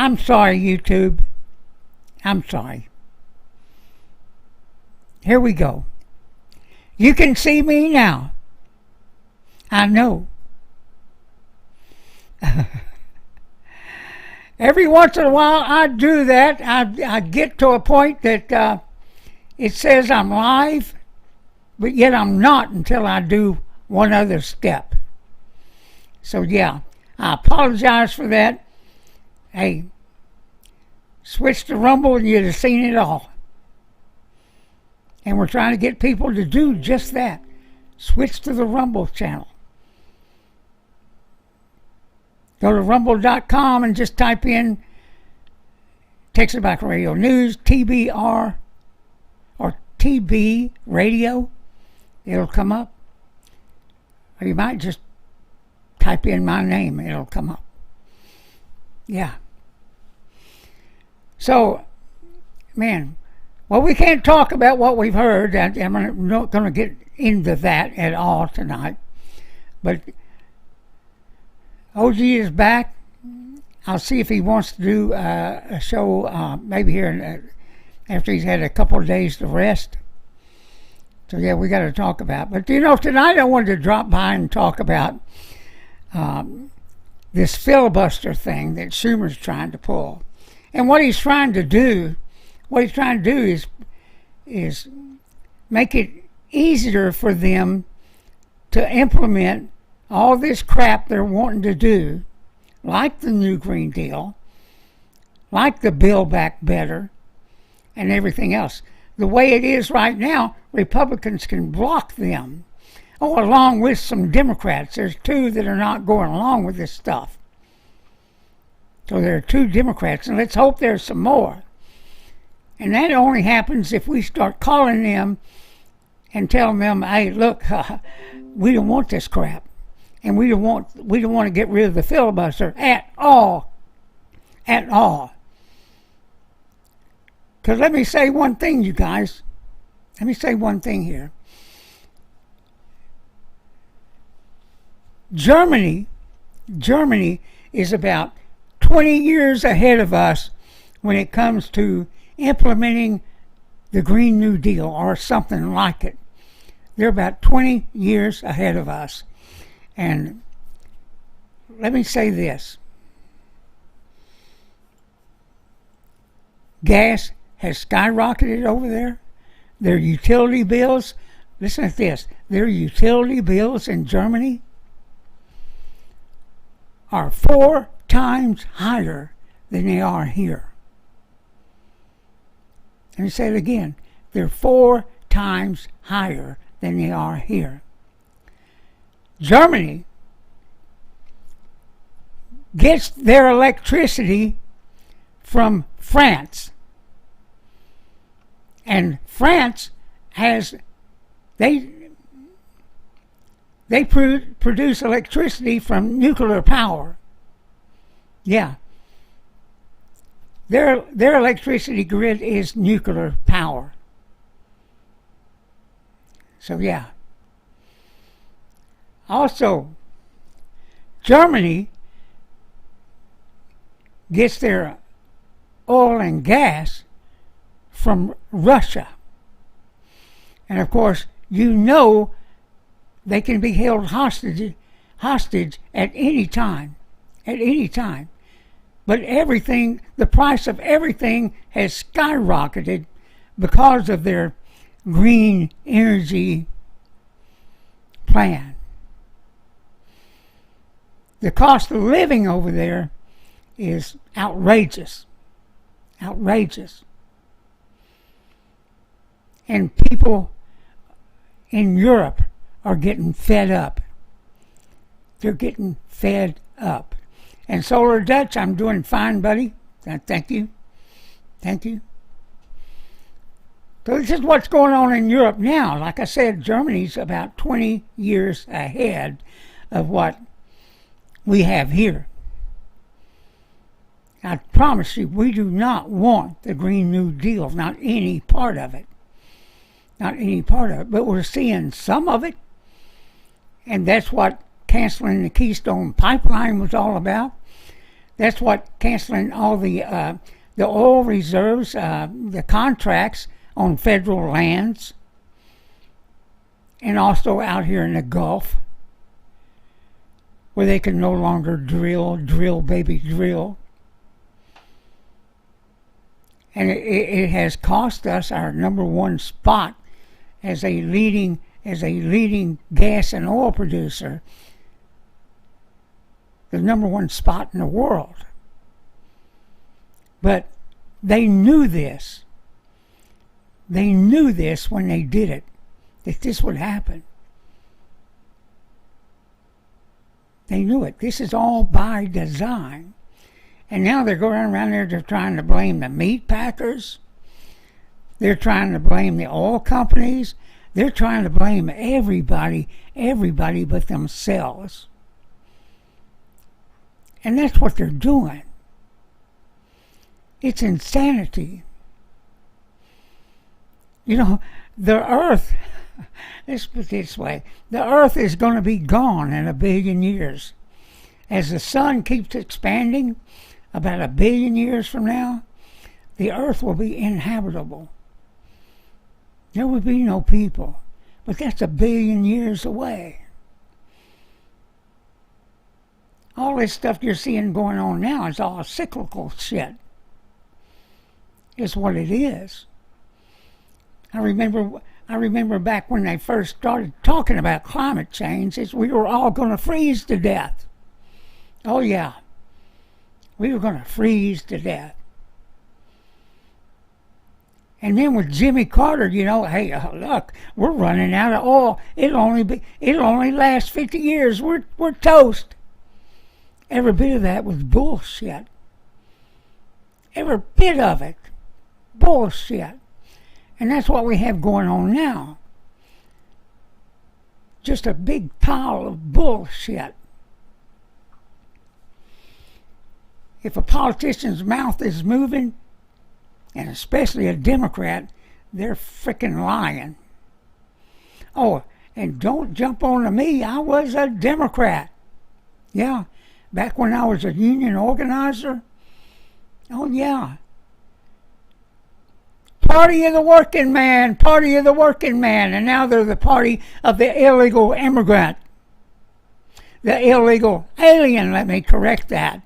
I'm sorry, YouTube. I'm sorry. Here we go. You can see me now. I know. Every once in a while I do that. I get to a point that it says I'm live, but yet I'm not until I do one other step. So yeah, I apologize for that. Hey, switch to Rumble and you'd have seen it all. And we're trying to get people to do just that. Switch to the Rumble channel. Go to rumble.com and just type in Texas Tobacco Radio News, TBR, or TB Radio. It'll come up. Or you might just type in my name. It'll come up. Yeah. So, man, well, we can't talk about what we've heard. I'm not going to get into that at all tonight. But OG is back. I'll see if he wants to do a show maybe here after he's had a couple of days to rest. So, yeah, we got to talk about it. But, you know, tonight I wanted to drop by and talk about this filibuster thing that Schumer's trying to pull. And what he's trying to do is make it easier for them to implement all this crap they're wanting to do, like the new Green Deal, like the Build Back Better, and everything else. The way it is right now, Republicans can block them. Oh, along with some Democrats. There's two that are not going along with this stuff. So there are two Democrats, and let's hope there's some more. And that only happens if we start calling them and telling them, hey, look, we don't want this crap. And we don't want to get rid of the filibuster at all. At all. Because let me say one thing, you guys. Let me say one thing here. Germany is about 20 years ahead of us when it comes to implementing the Green New Deal or something like it. They're about 20 years ahead of us. And let me say this. Gas has skyrocketed over there. Their utility bills, listen to this, their utility bills in Germany are 4 times higher than they are here. Let me say it again. They're 4 times higher than they are here. Germany gets their electricity from France. And France has, they produce electricity from nuclear power. Yeah. Their electricity grid is nuclear power. So yeah. Also, Germany gets their oil and gas from Russia. And of course, you know they can be held hostage at any time. At any time. But everything, the price of everything has skyrocketed because of their green energy plan. The cost of living over there is outrageous. Outrageous. And people in Europe are getting fed up. They're getting fed up. And Solar Dutch, I'm doing fine, buddy. Thank you. Thank you. So this is what's going on in Europe now. Like I said, Germany's about 20 years ahead of what we have here. I promise you, we do not want the Green New Deal, not any part of it. Not any part of it. But we're seeing some of it. And that's what canceling the Keystone Pipeline was all about. That's what canceling all the oil reserves, the contracts on federal lands, and also out here in the Gulf, where they can no longer drill, baby, drill. And it has cost us our number one spot as a leading gas and oil producer, the number one spot in the world. But they knew this. They knew this when they did it, that this would happen. They knew it. This is all by design. And now they're going around there, they're trying to blame the meat packers. They're trying to blame the oil companies. They're trying to blame everybody but themselves. And that's what they're doing. It's insanity. You know, the earth, let's put it this way, the earth is going to be gone in 1 billion years. As the sun keeps expanding, about 1 billion years from now, the earth will be inhabitable. There will be no people. But that's 1 billion years away. All this stuff you're seeing going on now is all cyclical shit. It's what it is. I remember back when they first started talking about climate change, we were all going to freeze to death. Oh yeah. We were going to freeze to death. And then with Jimmy Carter, you know, hey, look, we're running out of oil. It'll only last 50 years. We're toast. Every bit of that was bullshit. Every bit of it. Bullshit. And that's what we have going on now. Just a big pile of bullshit. If a politician's mouth is moving, and especially a Democrat, they're frickin' lying. Oh, and don't jump on to me. I was a Democrat. Yeah, back when I was a union organizer. Oh, yeah. Party of the working man, party of the working man. And now they're the party of the illegal immigrant. The illegal alien, let me correct that.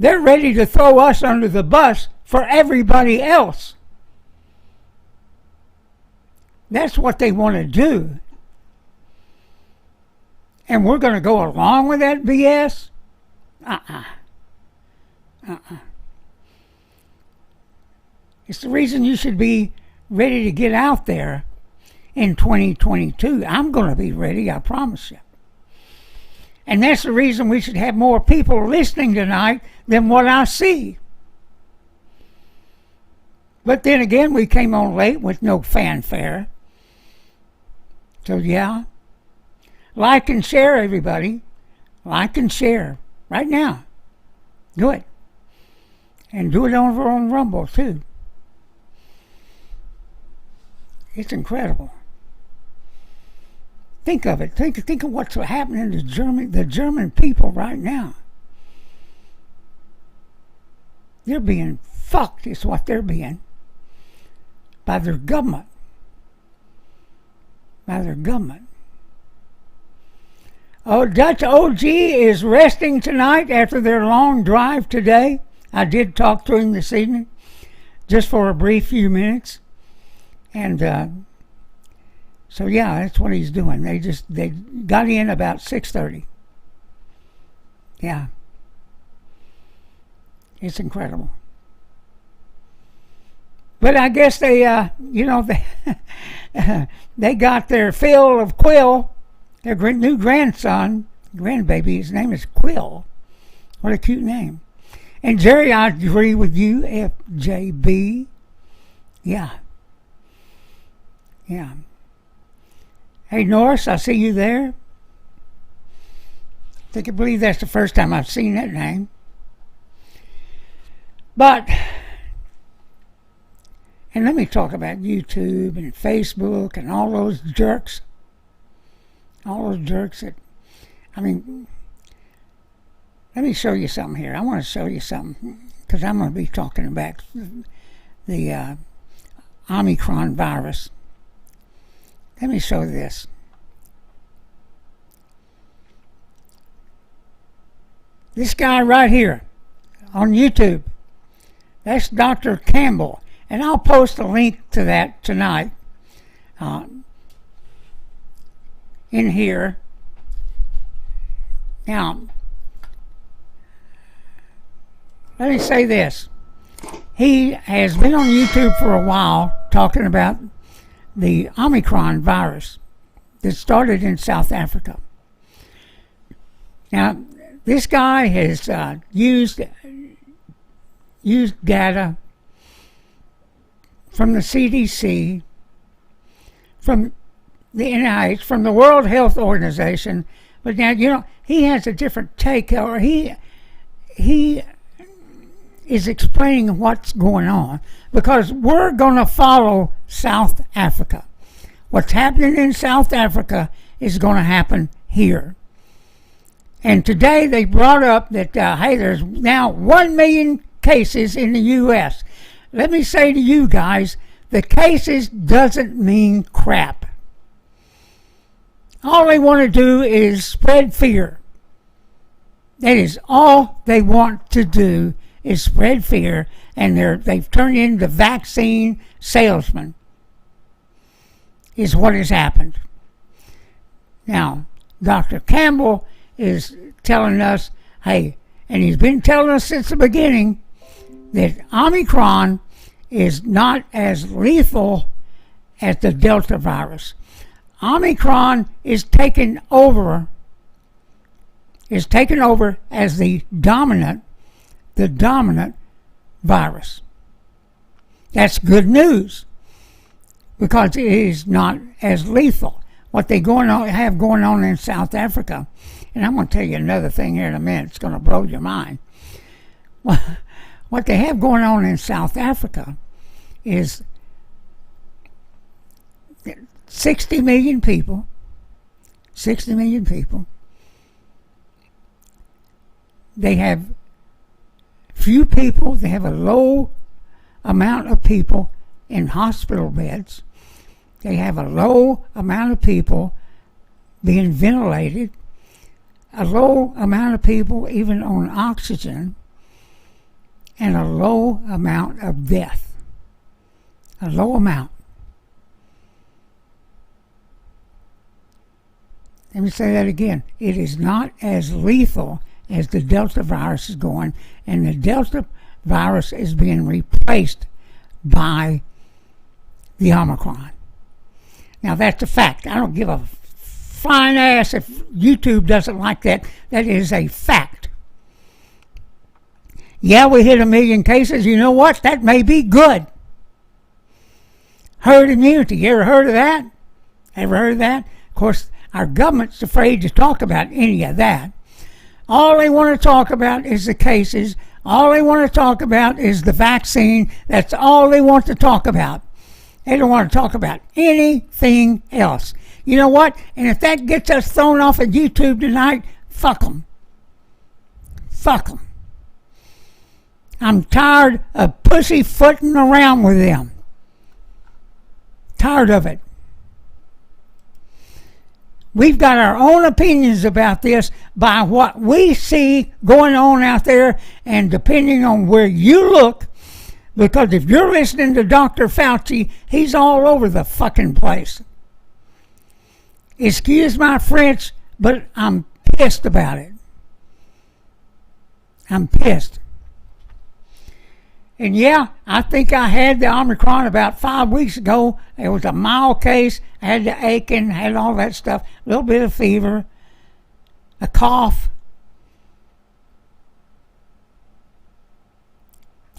They're ready to throw us under the bus for everybody else. That's what they want to do. And we're going to go along with that BS? It's the reason you should be ready to get out there in 2022. I'm going to be ready, I promise you. And that's the reason we should have more people listening tonight than what I see. But then again, we came on late with no fanfare. So yeah. Like and share, everybody. Like and share. Right now. Do it. And do it over on Rumble, too. It's incredible. Think of it. Think of what's happening to the German people right now. They're being fucked, is what they're being. By their government. By their government. Oh, Dutch OG is resting tonight after their long drive today. I did talk to him this evening, just for a brief few minutes. And so yeah, that's what he's doing. They got in about 6:30. Yeah. It's incredible. But I guess they they got their fill of Quill, their new grandbaby. His name is Quill. What a cute name. And Jerry, I agree with you, FJB. Yeah. Yeah. Hey, Norris, I see you there. I believe that's the first time I've seen that name. But And let me talk about YouTube and Facebook and all those jerks. All those jerks that, I mean, let me show you something here. I want to show you something because I'm going to be talking about the Omicron virus. Let me show this. This guy right here on YouTube, that's Dr. Campbell. And I'll post a link to that tonight in here. Now, let me say this. He has been on YouTube for a while talking about the Omicron virus that started in South Africa. Now, this guy has used data from the CDC, from the NIH, from the World Health Organization, but now, you know, he has a different take, or he is explaining what's going on, because we're going to follow South Africa. What's happening in South Africa is going to happen here. And today they brought up that, hey, there's now 1 million cases in the U.S. Let me say to you guys, the cases doesn't mean crap. All they want to do is spread fear. That is all they want to do, is spread fear, and they've turned into vaccine salesmen, is what has happened. Now, Dr. Campbell is telling us, hey, and he's been telling us since the beginning, that Omicron is not as lethal as the Delta virus. Omicron is taken over as the dominant virus. That's good news, because it is not as lethal. What they have going on in South Africa, and I'm going to tell you another thing here in a minute, it's going to blow your mind. What they have going on in South Africa is 60 million people. They have few people. They have a low amount of people in hospital beds. They have a low amount of people being ventilated, a low amount of people even on oxygen, and a low amount of death. A low amount. Let me say that again. It is not as lethal as the Delta virus is going, and the Delta virus is being replaced by the Omicron. Now, that's a fact. I don't give a flying ass if YouTube doesn't like that. That is a fact. Yeah, we hit 1 million cases. You know what? That may be good. Herd immunity. You ever heard of that? Ever heard of that? Of course, our government's afraid to talk about any of that. All they want to talk about is the cases. All they want to talk about is the vaccine. That's all they want to talk about. They don't want to talk about anything else. You know what? And if that gets us thrown off of YouTube tonight, fuck them. Fuck them. I'm tired of pussyfooting around with them. Tired of it. We've got our own opinions about this by what we see going on out there, and depending on where you look, because if you're listening to Dr. Fauci, he's all over the fucking place. Excuse my French, but I'm pissed about it. I'm pissed. And yeah, I think I had the Omicron about 5 weeks ago. It was a mild case. I had the aching, had all that stuff, a little bit of fever, a cough.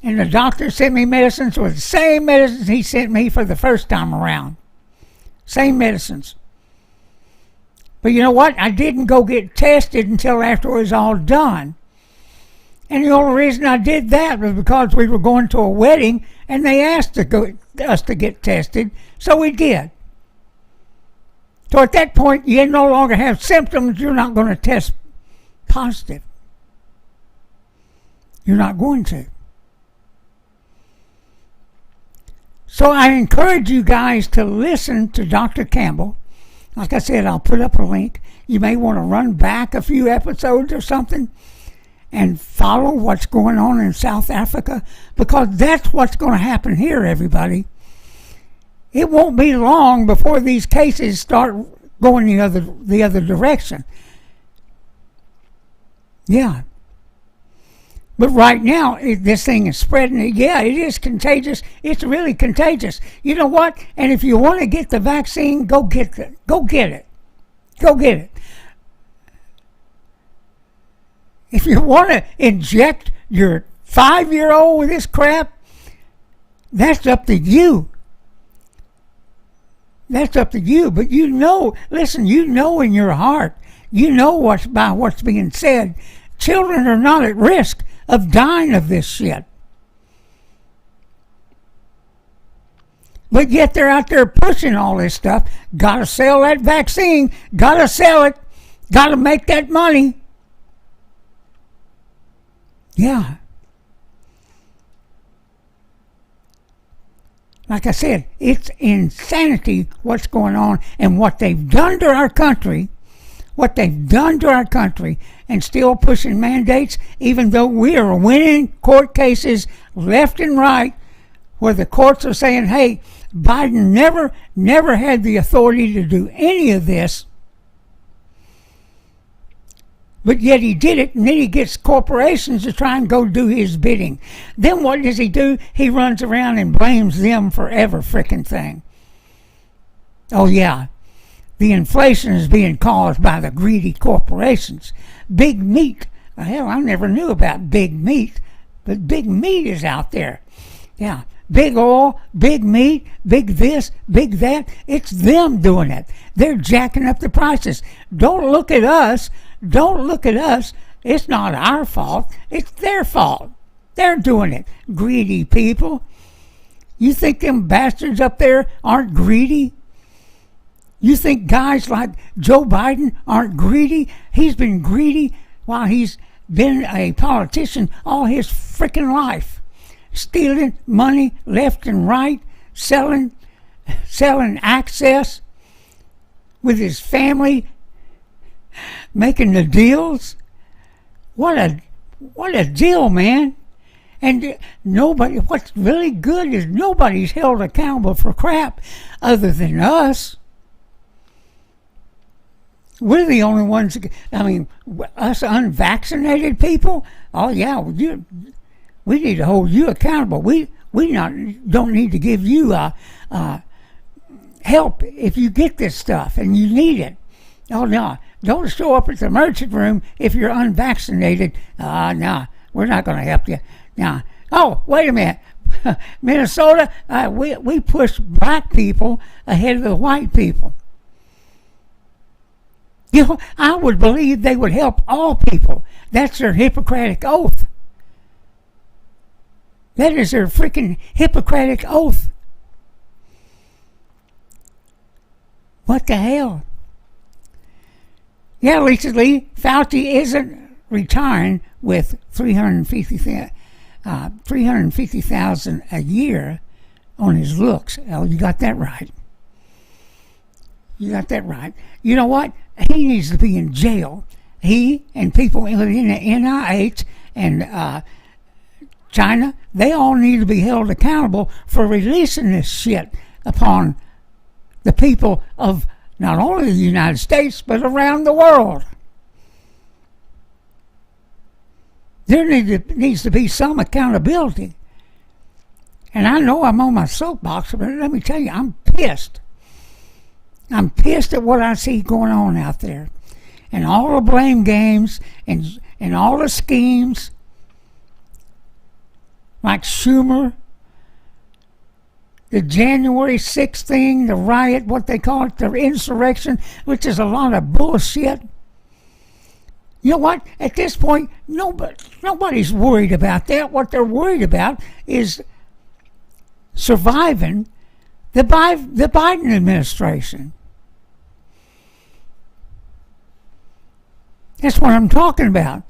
And the doctor sent me medicines with the same medicines he sent me for the first time around. Same medicines. But you know what? I didn't go get tested until after it was all done. And the only reason I did that was because we were going to a wedding and they asked us to get tested, so we did. So at that point, you no longer have symptoms, you're not going to test positive. You're not going to. So I encourage you guys to listen to Dr. Campbell. Like I said, I'll put up a link. You may want to run back a few episodes or something and follow what's going on in South Africa, because that's what's going to happen here, everybody. It won't be long before these cases start going the other direction. Yeah. But right now, this thing is spreading. Yeah, it is contagious. It's really contagious. You know what? And if you want to get the vaccine, go get it. Go get it. Go get it. If you want to inject your 5-year-old with this crap, that's up to you. That's up to you. But you know, listen, you know in your heart, you know what's being said. Children are not at risk of dying of this shit. But yet they're out there pushing all this stuff. Gotta sell that vaccine. Gotta sell it. Gotta make that money. Yeah. Like I said, it's insanity what's going on and what they've done to our country. What they've done to our country, and still pushing mandates, even though we are winning court cases left and right, where the courts are saying, hey, Biden never had the authority to do any of this, but yet he did it, and then he gets corporations to try and go do his bidding. Then what does he do? He runs around and blames them for every frickin' thing. Oh yeah. The inflation is being caused by the greedy corporations. Big meat. Hell, I never knew about big meat, but big meat is out there. Yeah, big oil, big meat, big this, big that. It's them doing it. They're jacking up the prices. Don't look at us. Don't look at us. It's not our fault. It's their fault. They're doing it. Greedy people. You think them bastards up there aren't greedy? You think guys like Joe Biden aren't greedy? He's been greedy while he's been a politician all his freaking life. Stealing money left and right, selling access with his family, making the deals. What a deal, man. And nobody, what's really good is nobody's held accountable for crap other than us. We're the only ones, I mean, us unvaccinated people, oh yeah, we need to hold you accountable. We don't need to give you help if you get this stuff and you need it. Oh no, don't show up at the emergency room if you're unvaccinated. No, we're not going to help you. Now, oh, wait a minute. Minnesota, we push black people ahead of the white people. You know, I would believe they would help all people. That's their Hippocratic oath. That is their freaking Hippocratic oath. What the hell? Yeah, recently, Fauci isn't retiring with $350,000 a year on his looks. Oh, you got that right. You got that right. You know what? He needs to be in jail. He and people in the NIH and China, they all need to be held accountable for releasing this shit upon the people of not only the United States, but around the world. There needs to be some accountability. And I know I'm on my soapbox, but let me tell you, I'm pissed. I'm pissed at what I see going on out there. And all the blame games and all the schemes. Like Schumer, the January 6th thing, the riot, what they call it, the insurrection, which is a lot of bullshit. You know what? At this point, nobody's worried about that. What they're worried about is surviving the Biden administration. That's what I'm talking about.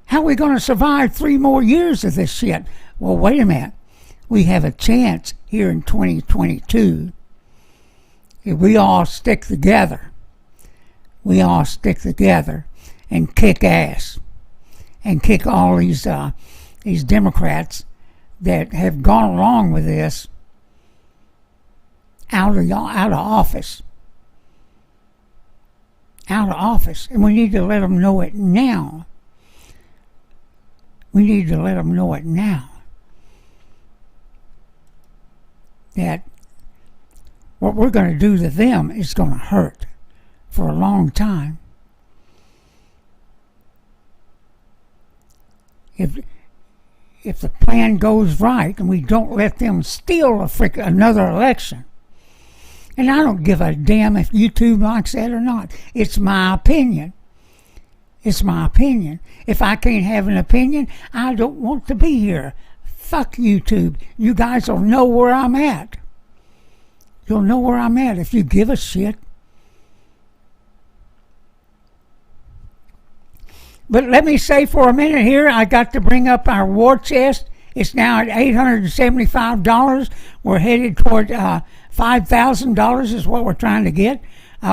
How are we going to survive 3 more years of this shit? Well, wait a minute. We have a chance here in 2022 if we all stick together. We all stick together and kick ass and kick all these Democrats that have gone along with this out of office. Out of office. And we need to let them know it now. We need to let them know it now. That what we're going to do to them is going to hurt for a long time. If the plan goes right and we don't let them steal another election, and I don't give a damn if YouTube likes that or not. It's my opinion. It's my opinion. If I can't have an opinion, I don't want to be here. Fuck YouTube. You guys will know where I'm at. You'll know where I'm at if you give a shit. But let me say for a minute here, I got to bring up our war chest. It's now at $875. We're headed toward $5,000 is what we're trying to get.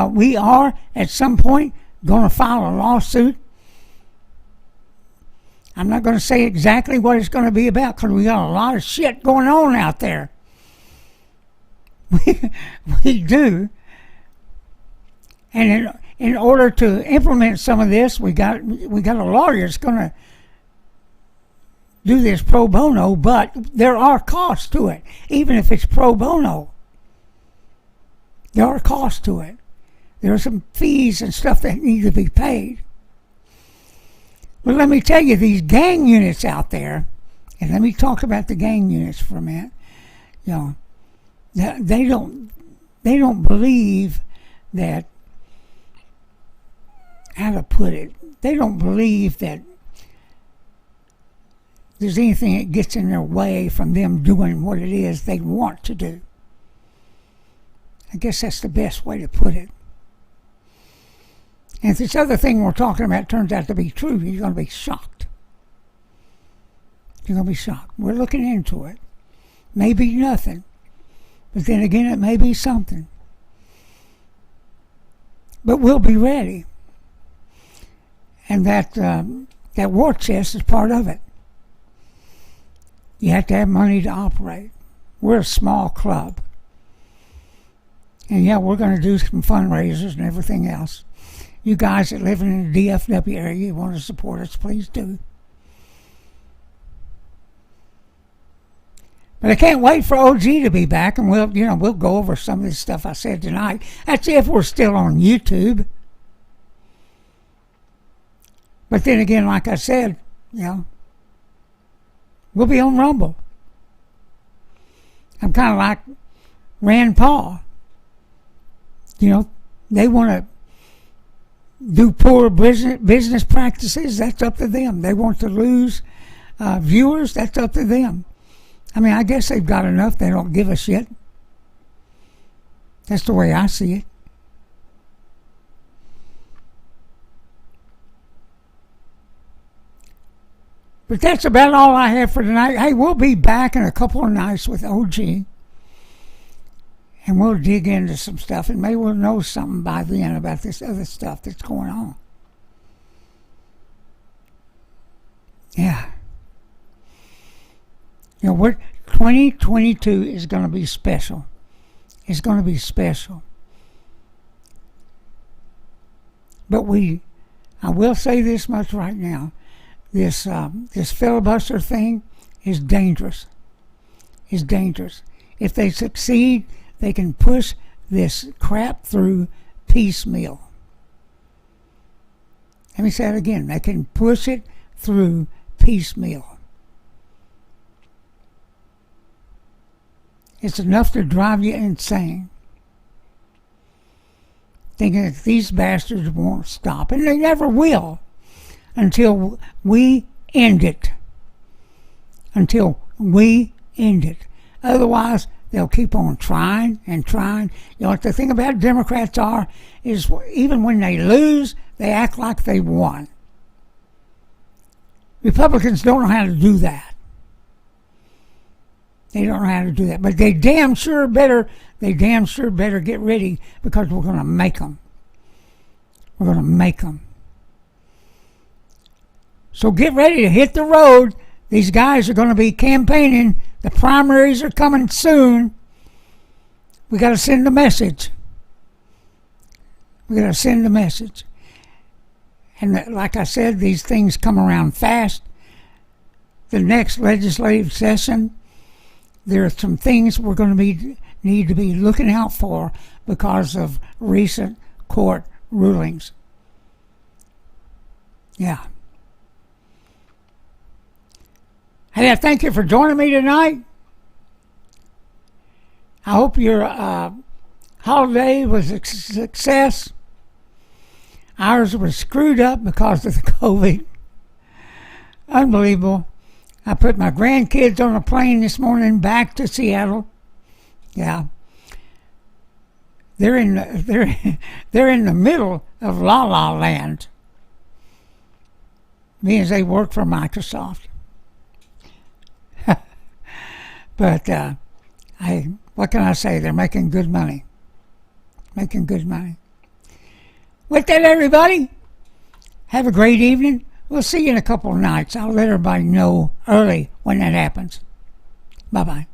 We are, at some point, going to file a lawsuit. I'm not going to say exactly what it's going to be about because we got a lot of shit going on out there. We do. And in order to implement some of this, we got a lawyer that's going to do this pro bono, but there are costs to it, even if it's pro bono. There are costs to it. There are some fees and stuff that need to be paid. But let me tell you, these gang units out there, and let me talk about the gang units for a minute. You know, they don't believe that, how to put it, they don't believe that there's anything that gets in their way from them doing what it is they want to do. I guess that's the best way to put it. And if this other thing we're talking about turns out to be true, you're going to be shocked. You're going to be shocked. We're looking into it. Maybe nothing. But then again, it may be something. But we'll be ready. And that war chest is part of it. You have to have money to operate. We're a small club. And yeah, we're going to do some fundraisers and everything else. You guys that live in the DFW area, you want to support us, please do. But I can't wait for OG to be back, and we'll go over some of this stuff I said tonight. That's if we're still on YouTube. But then again, like I said, we'll be on Rumble. I'm kind of like Rand Paul. They want to do poor business practices. That's up to them. They want to lose viewers. That's up to them. I mean, I guess they've got enough. They don't give a shit. That's the way I see it. But that's about all I have for tonight. Hey, we'll be back in a couple of nights with OG. And we'll dig into some stuff. And maybe we'll know something by then about this other stuff that's going on. Yeah. 2022 is going to be special. It's going to be special. But I will say this much right now. This filibuster thing is dangerous. It's dangerous. If they succeed, they can push this crap through piecemeal. Let me say it again. They can push it through piecemeal. It's enough to drive you insane. thinking that these bastards won't stop, and they never will until we end it. Until we end it. Otherwise, they'll keep on trying and trying. You know what the thing about Democrats is even when they lose, they act like they won. Republicans don't know how to do that. They don't know how to do that. But they damn sure better get ready, because we're going to make them. We're going to make them. So get ready to hit the road. These guys are going to be campaigning. The primaries are coming soon. We got to send a message. We got to send a message. And like I said, these things come around fast. The next legislative session, there are some things we're going to need to be looking out for because of recent court rulings. Yeah. Hey, I thank you for joining me tonight. I hope your holiday was a success. Ours was screwed up because of the COVID. Unbelievable. I put my grandkids on a plane this morning back to Seattle. Yeah. They're in the middle of La La Land. Means they work for Microsoft. But what can I say? They're making good money. Making good money. With that, everybody, have a great evening. We'll see you in a couple of nights. I'll let everybody know early when that happens. Bye-bye.